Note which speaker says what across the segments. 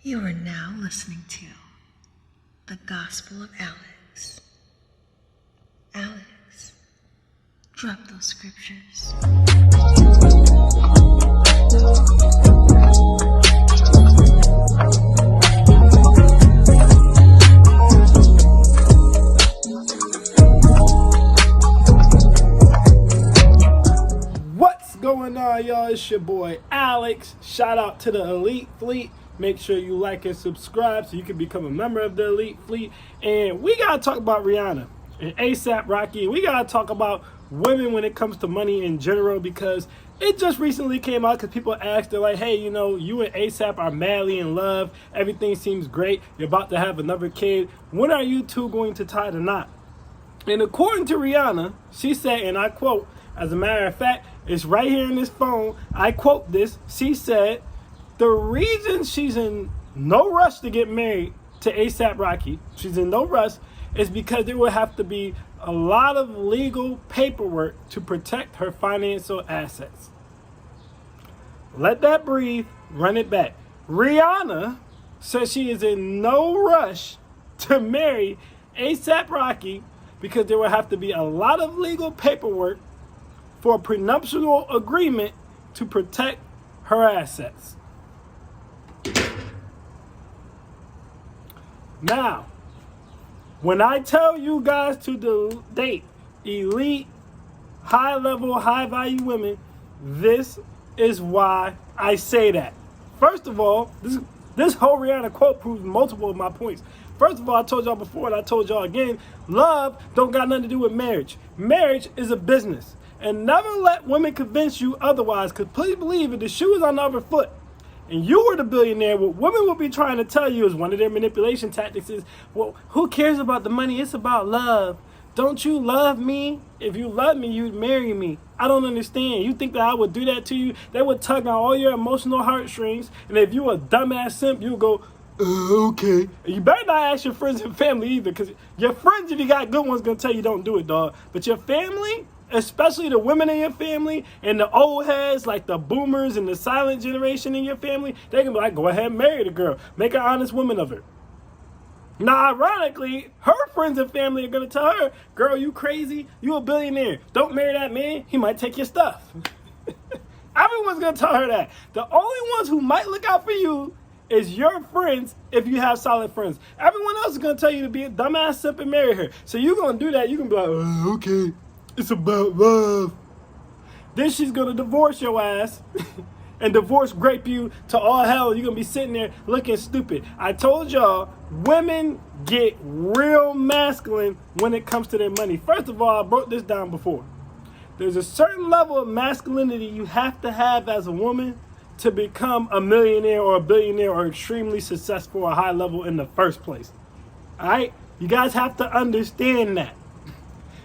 Speaker 1: You are now listening to the Gospel of Alex. Alex, drop those scriptures.
Speaker 2: What's going on, y'all? It's your boy Alex. Shout out to the Elite Fleet. Make sure you like and subscribe so you can become a member of the Elite Fleet. And we gotta talk about Rihanna and ASAP Rocky. We gotta talk about women when it comes to money in general, because it just recently came out because people asked, they're like, hey, you know, you and ASAP are madly in love. Everything seems great. You're about to have another kid. When are you two going to tie the knot? And according to Rihanna, she said, and I quote, as a matter of fact, it's right here in this phone, I quote this, she said, the reason she's in no rush to get married to ASAP Rocky, she's in no rush, is because there will have to be a lot of legal paperwork to protect her financial assets. Let that breathe, run it back. Rihanna says she is in no rush to marry ASAP Rocky because there will have to be a lot of legal paperwork for a prenuptial agreement to protect her assets. Now, when I tell you guys to date elite, high-level, high-value women, this is why I say that. First of all, this whole Rihanna quote proves multiple of my points. First of all, I told y'all before and I told y'all again, love don't got nothing to do with marriage. Marriage is a business. And never let women convince you otherwise, because please believe if the shoe is on the other foot and you were the billionaire, what women will be trying to tell you is one of their manipulation tactics is, well, who cares about the money? It's about love. Don't you love me? If you love me, you'd marry me. I don't understand. You think that I would do that to you? They would tug on all your emotional heartstrings. And if you a dumbass simp, you would go, okay. And you better not ask your friends and family either, because your friends, if you got good ones, going to tell you don't do it, dog. But your family, especially the women in your family and the old heads like the boomers and the silent generation in your family, they can be like, go ahead and marry the girl. Make an honest woman of her. Now, ironically, her friends and family are going to tell her, girl, you crazy? You a billionaire. Don't marry that man. He might take your stuff. Everyone's going to tell her that. The only ones who might look out for you is your friends if you have solid friends. Everyone else is going to tell you to be a dumbass simp and marry her. So you're going to do that. You can be like, okay. It's about love. Then she's going to divorce your ass and divorce grape you to all hell. You're going to be sitting there looking stupid. I told y'all, women get real masculine when it comes to their money. First of all, I broke this down before. There's a certain level of masculinity you have to have as a woman to become a millionaire or a billionaire or extremely successful or high level in the first place. All right? You guys have to understand that.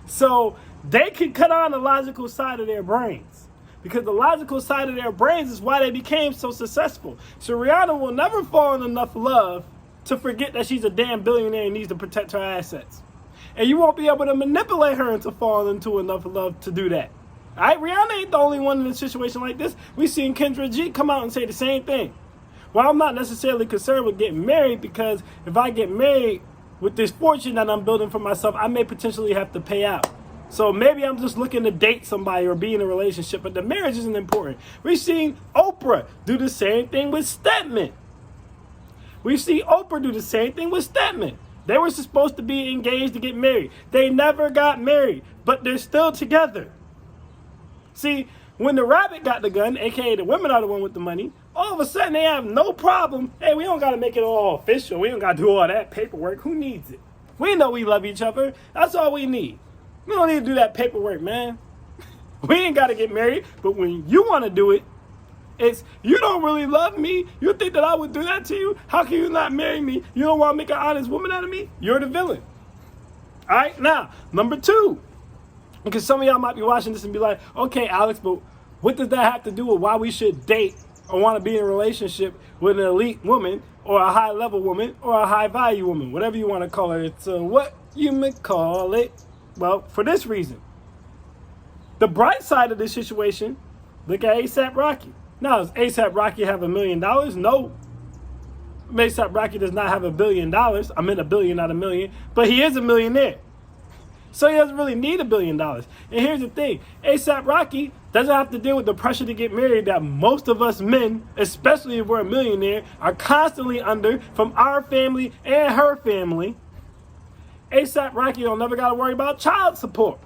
Speaker 2: So they can cut on the logical side of their brains, because the logical side of their brains is why they became so successful. So Rihanna will never fall in enough love to forget that she's a damn billionaire and needs to protect her assets. And you won't be able to manipulate her into falling into enough love to do that. All right, Rihanna ain't the only one in a situation like this. We've seen Kendra G come out and say the same thing. Well, I'm not necessarily concerned with getting married, because if I get married with this fortune that I'm building for myself, I may potentially have to pay out. So maybe I'm just looking to date somebody or be in a relationship, but the marriage isn't important. We've seen Oprah do the same thing with Stedman. We've seen Oprah do the same thing with Stedman. They were supposed to be engaged to get married. They never got married, but they're still together. See, when the rabbit got the gun, aka the women are the one with the money, all of a sudden they have no problem. Hey, we don't got to make it all official. We don't got to do all that paperwork. Who needs it? We know we love each other. That's all we need. We don't need to do that paperwork, man. We ain't got to get married. But when you want to do it, it's, you don't really love me. You think that I would do that to you? How can you not marry me? You don't want to make an honest woman out of me? You're the villain. All right, now, number two. Because some of y'all might be watching this and be like, okay, Alex, but what does that have to do with why we should date or want to be in a relationship with an elite woman or a high-level woman or a high-value woman, whatever you want to call it? It's what you may call it. Well, for this reason. The bright side of this situation, look at ASAP Rocky. Now, does ASAP Rocky have $1 million? No. A$AP Rocky does not have $1 billion. I meant $1 billion, not $1 million. But he is a millionaire. So he doesn't really need $1 billion. And here's the thing. A$AP Rocky doesn't have to deal with the pressure to get married that most of us men, especially if we're a millionaire, are constantly under from our family and her family. A$AP Rocky don't never got to worry about child support.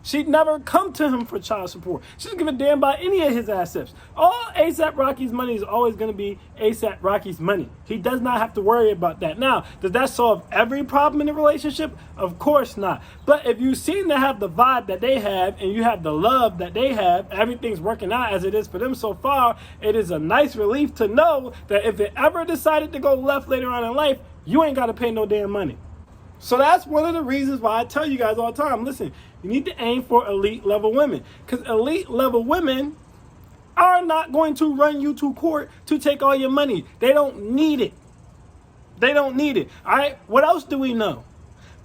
Speaker 2: She'd never come to him for child support. She doesn't give a damn about any of his assets. All A$AP Rocky's money is always going to be A$AP Rocky's money. He does not have to worry about that. Now, does that solve every problem in the relationship? Of course not. But if you seem to have the vibe that they have and you have the love that they have, everything's working out as it is for them so far, it is a nice relief to know that if it ever decided to go left later on in life, you ain't got to pay no damn money. So that's one of the reasons why I tell you guys all the time, listen, you need to aim for elite level women. Because elite level women are not going to run you to court to take all your money. They don't need it. They don't need it. All right, what else do we know?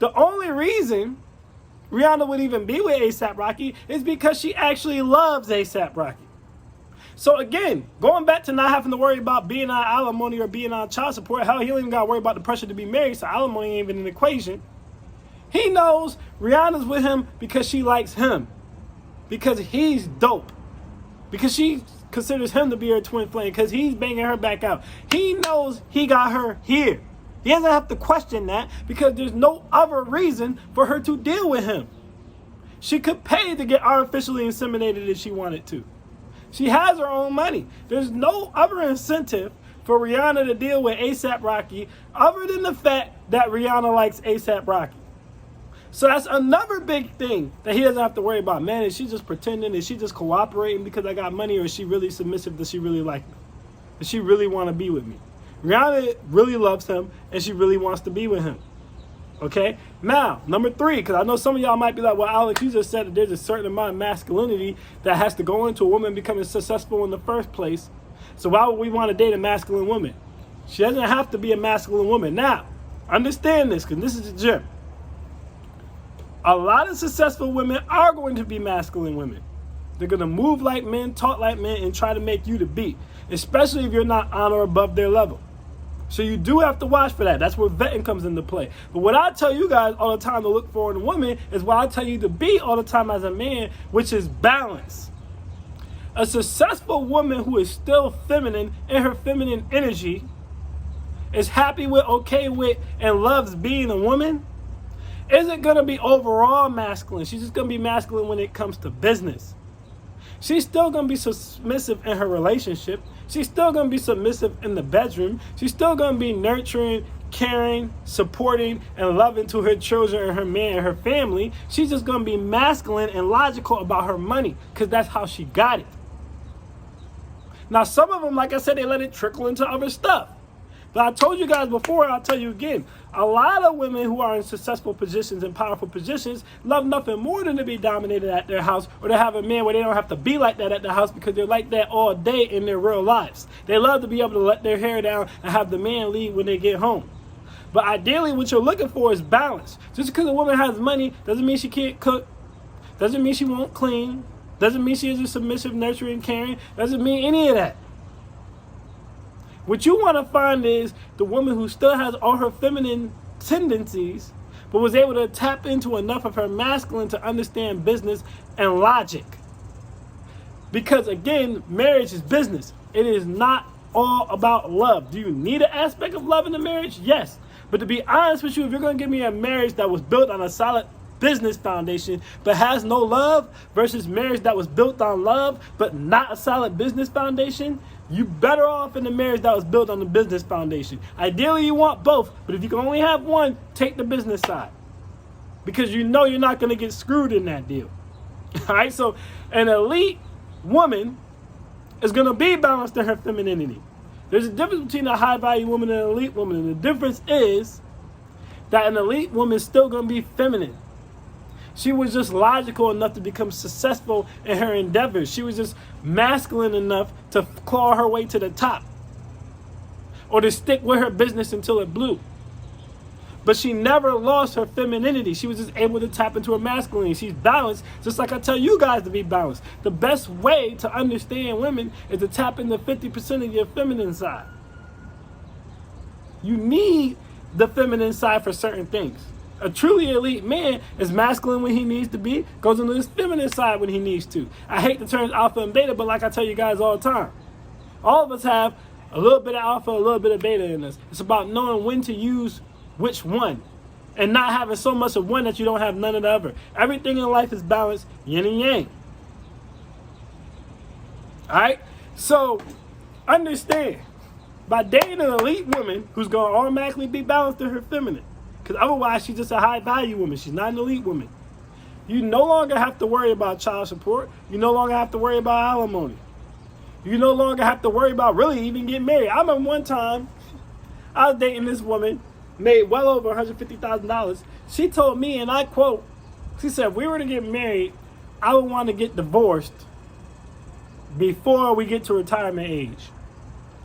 Speaker 2: The only reason Rihanna would even be with A$AP Rocky is because she actually loves A$AP Rocky. So again, going back to not having to worry about being on alimony or being on child support, hell, he don't even got to worry about the pressure to be married, so alimony ain't even an equation. He knows Rihanna's with him because she likes him, because he's dope, because she considers him to be her twin flame, because he's banging her back out. He knows he got her here. He doesn't have to question that because there's no other reason for her to deal with him. She could pay to get artificially inseminated if she wanted to. She has her own money. There's no other incentive for Rihanna to deal with A$AP Rocky other than the fact that Rihanna likes A$AP Rocky. So that's another big thing that he doesn't have to worry about. Man, is she just pretending? Is she just cooperating because I got money? Or is she really submissive? Does she really like me? Does she really want to be with me? Rihanna really loves him and she really wants to be with him. Okay, now, number 3, because I know some of y'all might be like, well, Alex, you just said that there's a certain amount of masculinity that has to go into a woman becoming successful in the first place. So why would we want to date a masculine woman? She doesn't have to be a masculine woman. Now, understand this, because this is the gym. A lot of successful women are going to be masculine women. They're going to move like men, talk like men, and try to make you the beat, especially if you're not on or above their level. So you do have to watch for that. That's where vetting comes into play. But what I tell you guys all the time to look for in a woman is what I tell you to be all the time as a man, which is balance. A successful woman who is still feminine in her feminine energy, is happy with, okay with, and loves being a woman, isn't going to be overall masculine. She's just going to be masculine when it comes to business. She's still going to be submissive in her relationship. She's still going to be submissive in the bedroom. She's still going to be nurturing, caring, supporting, and loving to her children and her man and her family. She's just going to be masculine and logical about her money because that's how she got it. Now, some of them, like I said, they let it trickle into other stuff. But I told you guys before, and I'll tell you again, a lot of women who are in successful positions and powerful positions love nothing more than to be dominated at their house or to have a man where they don't have to be like that at the house because they're like that all day in their real lives. They love to be able to let their hair down and have the man lead when they get home. But ideally, what you're looking for is balance. Just because a woman has money doesn't mean she can't cook, doesn't mean she won't clean, doesn't mean she isn't submissive, nurturing, caring, doesn't mean any of that. What you want to find is the woman who still has all her feminine tendencies, but was able to tap into enough of her masculine to understand business and logic. Because again, marriage is business. It is not all about love. Do you need an aspect of love in the marriage? Yes. But to be honest with you, if you're going to give me a marriage that was built on a solid business foundation but has no love versus marriage that was built on love but not a solid business foundation, you better off in the marriage that was built on the business foundation. Ideally, you want both, but if you can only have one, take the business side. Because you know you're not going to get screwed in that deal. All right, so an elite woman is going to be balanced in her femininity. There's a difference between a high-value woman and an elite woman, and the difference is that an elite woman is still going to be feminine. She was just logical enough to become successful in her endeavors. She was just masculine enough to claw her way to the top or to stick with her business until it blew. But she never lost her femininity. She was just able to tap into her masculinity. She's balanced, just like I tell you guys to be balanced. The best way to understand women is to tap into 50% of your feminine side. You need the feminine side for certain things. A truly elite man is masculine when he needs to be, goes into his feminine side when he needs to. I hate the terms alpha and beta, but like I tell you guys all the time, all of us have a little bit of alpha, a little bit of beta in us. It's about knowing when to use which one and not having so much of one that you don't have none of the other. Everything in life is balanced, yin and yang. All right? So understand, by dating an elite woman who's going to automatically be balanced in her feminine, because otherwise she's just a high value woman. She's not an elite woman. You no longer have to worry about child support. You no longer have to worry about alimony. You no longer have to worry about really even getting married. I remember one time I was dating this woman, made well over $150,000. She told me, and I quote, she said, if we were to get married, I would want to get divorced before we get to retirement age.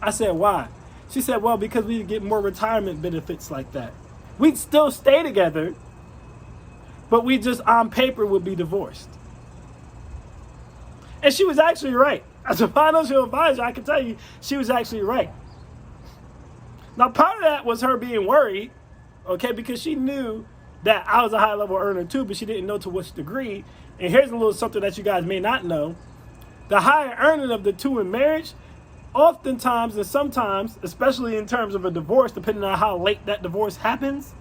Speaker 2: I said, why? She said, well, because we get more retirement benefits like that. We'd still stay together, but we just on paper would be divorced. And she was actually right. As a financial advisor, I can tell you she was actually right. Now, part of that was her being worried, okay, because she knew that I was a high-level earner too, but she didn't know to which degree. And here's a little something that you guys may not know. The higher earning of the two in marriage, oftentimes and sometimes, especially in terms of a divorce, depending on how late that divorce happens,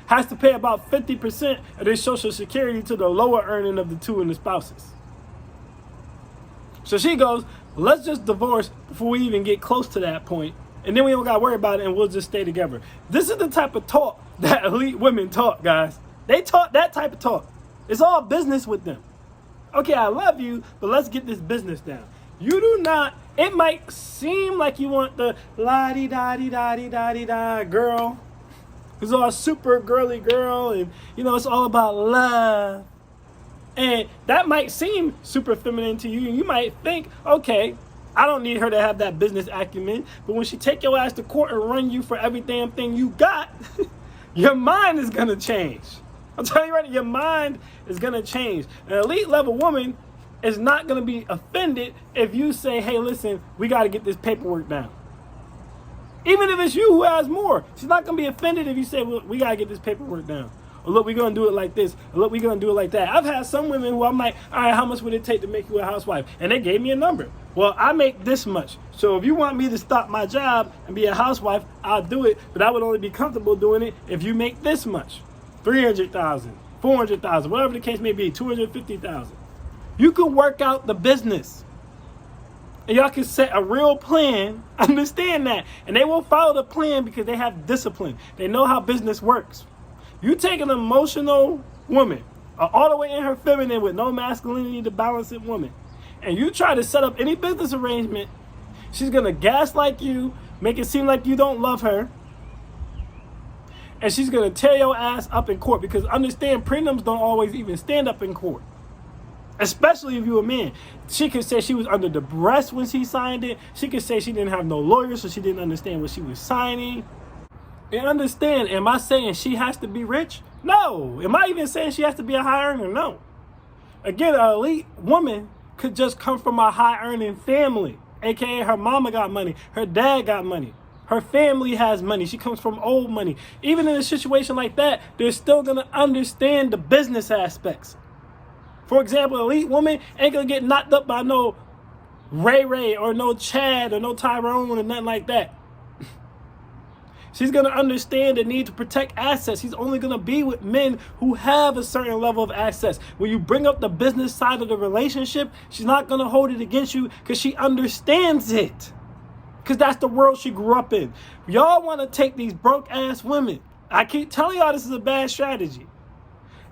Speaker 2: has to pay about 50% of their Social Security to the lower earning of the two in the spouses. So she goes, let's just divorce before we even get close to that point, and then we don't got to worry about it, and we'll just stay together. This is the type of talk that elite women talk, guys. They talk that type of talk. It's all business with them. Okay, I love you, but let's get this business down. You do not, it might seem like you want the la-di-da-di-da-di-da-di-da girl. It's all super girly girl, and it's all about love. And that might seem super feminine to you, and you might think, okay, I don't need her to have that business acumen, but when she take your ass to court and run you for every damn thing you got, your mind is going to change. I'm telling you right now, your mind is going to change. An elite level woman is not going to be offended if you say, hey, listen, we got to get this paperwork down. Even if it's you who has more, she's not going to be offended if you say, well, we got to get this paperwork down. Or look, we're going to do it like this. Or look, we're going to do it like that. I've had some women who I'm like, all right, how much would it take to make you a housewife? And they gave me a number. Well, I make this much. So if you want me to stop my job and be a housewife, I'll do it. But I would only be comfortable doing it if you make this much. 300,000, 400,000, whatever the case may be, 250,000. You can work out the business. And y'all can set a real plan. Understand that. And they will follow the plan because they have discipline. They know how business works. You take an emotional woman, all the way in her feminine with no masculinity to balance it woman, and you try to set up any business arrangement, she's going to gaslight you, make it seem like you don't love her, and she's going to tear your ass up in court, because understand, prenups don't always even stand up in court, especially if you're a man. She could say she was under the breast when she signed it. She could say she didn't have no lawyer, so she didn't understand what she was signing. And understand, am I saying she has to be rich? No. Am I even saying she has to be a high earner? No. Again, an elite woman could just come from a high earning family, aka her mama got money, her dad got money, her family has money, she comes from old money. Even in a situation like that, they're still gonna understand the business aspects. For example, an elite woman ain't gonna get knocked up by no Ray Ray or no Chad or no Tyrone or nothing like that. She's going to understand the need to protect assets. She's only going to be with men who have a certain level of access. When you bring up the business side of the relationship, she's not going to hold it against you because she understands it. Because that's the world she grew up in. Y'all want to take these broke ass women. I keep telling y'all this is a bad strategy.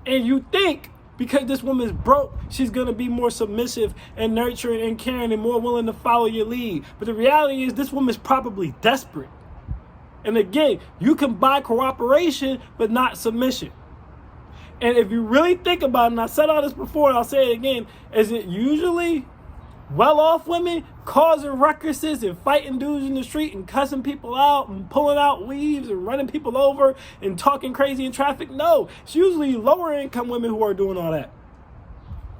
Speaker 2: And you think because this woman's broke, she's going to be more submissive and nurturing and caring and more willing to follow your lead. But the reality is this woman's probably desperate. And again, you can buy cooperation, but not submission. And if you really think about it, and I said all this before, and I'll say it again, is it usually well-off women causing ruckuses and fighting dudes in the street and cussing people out and pulling out weaves and running people over and talking crazy in traffic? No, it's usually lower-income women who are doing all that.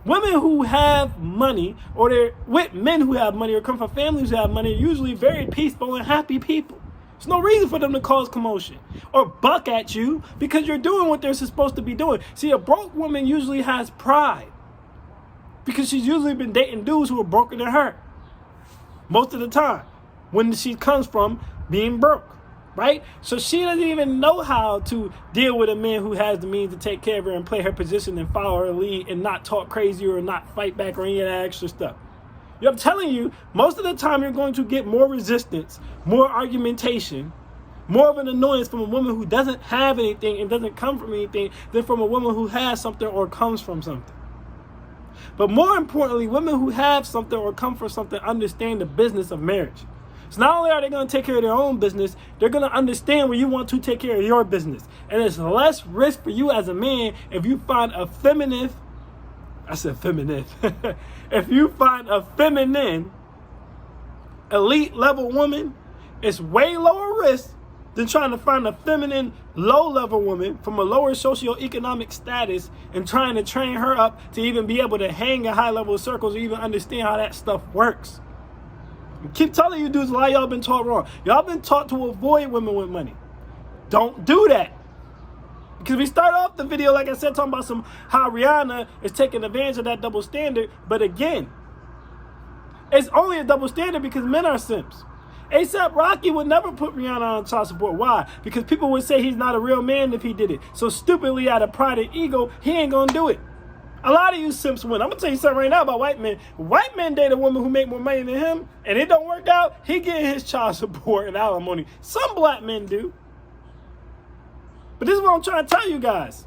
Speaker 2: Women who have money, or they're with men who have money, or come from families who have money, are usually very peaceful and happy people. There's no reason for them to cause commotion or buck at you because you're doing what they're supposed to be doing. See, a broke woman usually has pride because she's usually been dating dudes who are broker than her most of the time when she comes from being broke, right? So she doesn't even know how to deal with a man who has the means to take care of her and play her position and follow her lead and not talk crazy or not fight back or any of that extra stuff. I'm telling you, most of the time you're going to get more resistance, more argumentation, more of an annoyance from a woman who doesn't have anything and doesn't come from anything than from a woman who has something or comes from something. But more importantly, women who have something or come from something understand the business of marriage. So not only are they going to take care of their own business, they're going to understand where you want to take care of your business. And it's less risk for you as a man if you find a feminine, if you find a feminine, elite level woman, it's way lower risk than trying to find a feminine, low level woman from a lower socioeconomic status and trying to train her up to even be able to hang in high level circles or even understand how that stuff works. I keep telling you dudes, a lot of y'all been taught wrong. Y'all been taught to avoid women with money. Don't do that. Because we start off the video, like I said, talking about how Rihanna is taking advantage of that double standard. But again, it's only a double standard because men are simps. A$AP Rocky would never put Rihanna on child support. Why? Because people would say he's not a real man if he did it. So stupidly, out of pride and ego, he ain't going to do it. A lot of you simps win. I'm going to tell you something right now about white men. White men date a woman who make more money than him, and it don't work out, he getting his child support and alimony. Some black men do. But this is what I'm trying to tell you guys.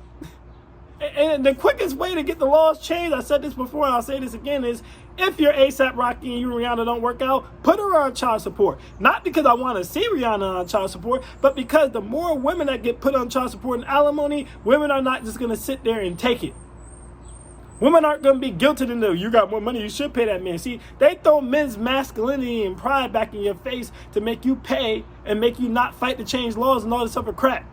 Speaker 2: And the quickest way to get the laws changed, I said this before and I'll say this again, is if you're A$AP Rocky and you and Rihanna don't work out, put her on child support. Not because I want to see Rihanna on child support, but because the more women that get put on child support and alimony, women are not just going to sit there and take it. Women aren't going to be guilted into, you got more money, you should pay that man. See, they throw men's masculinity and pride back in your face to make you pay and make you not fight to change laws and all this other crap.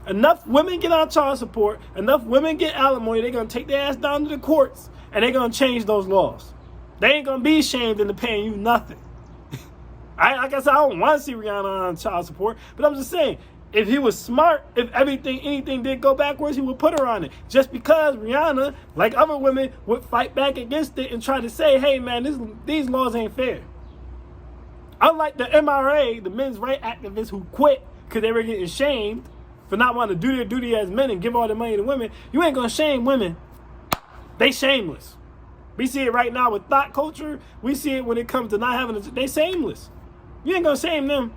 Speaker 2: Enough women get on child support, enough women get alimony, they're going to take their ass down to the courts and they're going to change those laws. They ain't going to be ashamed into paying you nothing. Like I said, I don't want to see Rihanna on child support, but I'm just saying, if he was smart, if anything did go backwards, he would put her on it. Just because Rihanna, like other women, would fight back against it and try to say, hey man, these laws ain't fair. Unlike the MRA, the men's rights activists who quit because they were getting shamed for not wanting to do their duty as men and give all the money to women, you ain't going to shame women. They shameless. We see it right now with thought culture. We see it when it comes to not having they shameless. You ain't going to shame them.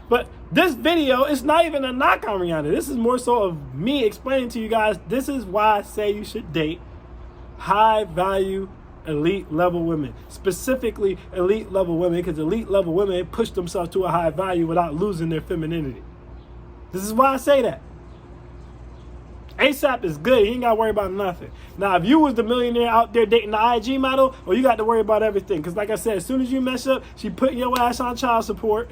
Speaker 2: But this video, it's not even a knock on Rihanna. This is more so of me explaining to you guys, this is why I say you should date high value, elite level women. Specifically elite level women, because elite level women push themselves to a high value without losing their femininity. This is why I say that. A$AP is good. He ain't got to worry about nothing. Now, if you was the millionaire out there dating the IG model, well, you got to worry about everything. Because like I said, as soon as you mess up, she putting your ass on child support.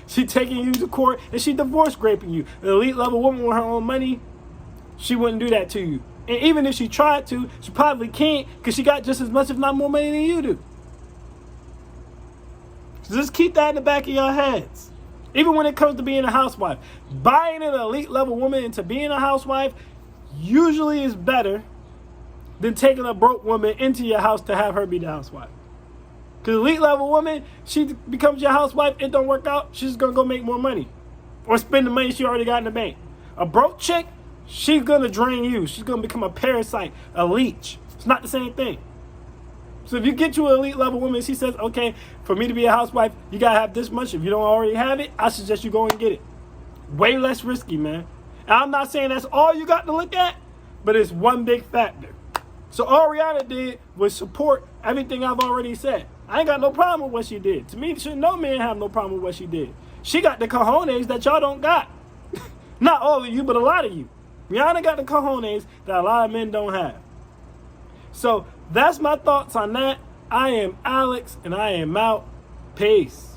Speaker 2: She taking you to court, and she divorce raping you. An elite level woman with her own money, she wouldn't do that to you. And even if she tried to, she probably can't because she got just as much, if not more money than you do. So just keep that in the back of your heads. Even when it comes to being a housewife. Buying an elite level woman into being a housewife usually is better than taking a broke woman into your house to have her be the housewife. Because elite level woman, she becomes your housewife, it don't work out, she's going to go make more money. Or spend the money she already got in the bank. A broke chick, she's going to drain you. She's going to become a parasite, a leech. It's not the same thing. So if you get to an elite level woman, she says, okay, for me to be a housewife, you got to have this much. If you don't already have it, I suggest you go and get it. Way less risky, man. And I'm not saying that's all you got to look at, but it's one big factor. So all Rihanna did was support everything I've already said. I ain't got no problem with what she did. To me, no man have no problem with what she did. She got the cojones that y'all don't got. Not all of you, but a lot of you. Rihanna got the cojones that a lot of men don't have. So that's my thoughts on that. I am Alex, and I am out. Peace.